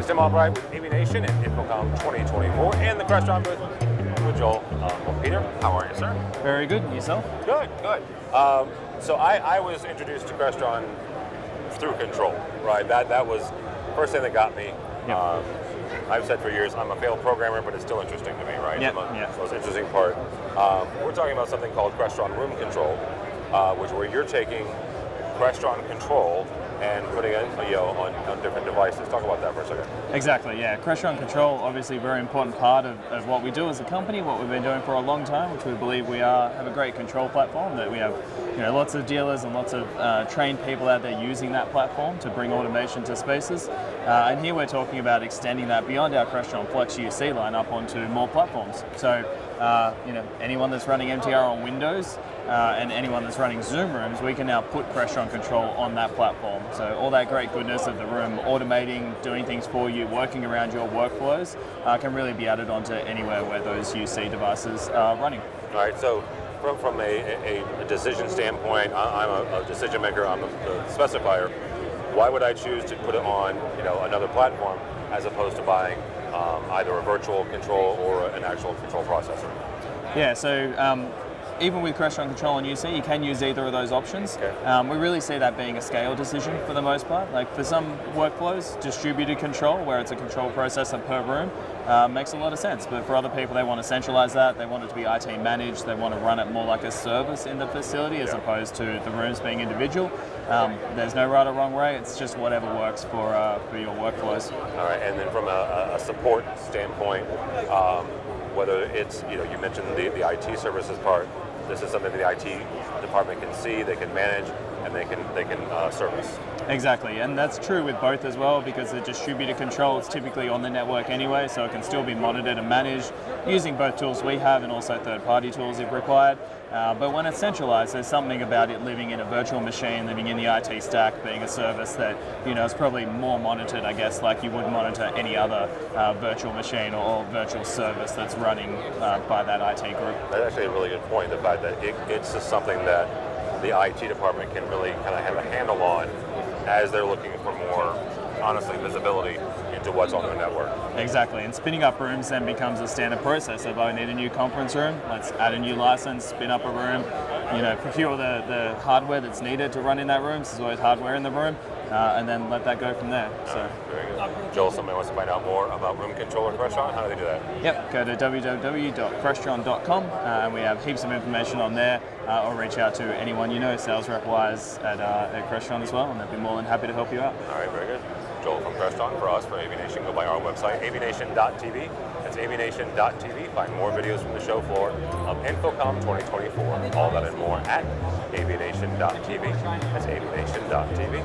is Tim Albright with AVNation and InfoComm 2024 and the Crestron booth with Joel. Well, Peter, how are you, sir? Very good. And yourself? Good, good. So I was introduced to Crestron through Control, right? That was the first thing that got me. Yep. I've said for years I'm a failed programmer, but it's still interesting to me, right? Yep. The most interesting part. We're talking about something called Crestron Room Control, where you're taking Crestron Control and putting it on different devices. Talk about that for a second. Exactly, yeah. Crestron Control, obviously a very important part of what we do as a company, what we've been doing for a long time, which we believe we have a great control platform, that we have lots of dealers and lots of trained people out there using that platform to bring automation to spaces. And here we're talking about extending that beyond our Crestron Flex UC line up onto more platforms. So anyone that's running MTR on Windows and anyone that's running Zoom rooms, we can now put Crestron Control on that platform. So all that great goodness of the room, automating, doing things for you, working around your workflows, can really be added onto anywhere where those UC devices are running. All right, so from a decision standpoint, I'm a decision maker, I'm the specifier. Why would I choose to put it on another platform as opposed to buying either a virtual control or an actual control processor? Yeah, so even with Crestron Control on UC, you can use either of those options. Okay. We really see that being a scale decision for the most part. Like for some workflows, distributed control, where it's a control processor per room, makes a lot of sense. But for other people, they want to centralize that, they want it to be IT managed, they want to run it more like a service in the facility as opposed to the rooms being individual. There's no right or wrong way, it's just whatever works for your workflows. All right, and then from a support standpoint, whether it's, you mentioned the IT services part, this is something the IT department can see, they can manage, and they can service. Exactly, and that's true with both as well, because the distributed control is typically on the network anyway, so it can still be monitored and managed using both tools we have and also third-party tools if required. But when it's centralized, there's something about it living in a virtual machine, living in the IT stack, being a service that is probably more monitored, I guess, like you would monitor any other virtual machine or virtual service that's running by that IT group. That's actually a really good point, the fact that it's just something that the IT department can really kind of have a handle on as they're looking for more, honestly, visibility into what's on their network. Exactly, and spinning up rooms then becomes a standard process. If I need a new conference room, let's add a new license, spin up a room, procure the hardware that's needed to run in that room, so there's always hardware in the room, and then let that go from there. So. Very good. Joel, somebody wants to find out more about Room Control or Crestron, how do they do that? Yep, go to www.crestron.com, and we have heaps of information on there, or reach out to anyone sales rep-wise at Crestron as well, and they'd be more than happy to help you out. All right, very good. Joel from Crestron. For us, for AVNation, go by our website, avnation.tv. That's avnation.tv. Find more videos from the show floor of InfoComm 2024. All that and more at avnation.tv. That's avnation.tv.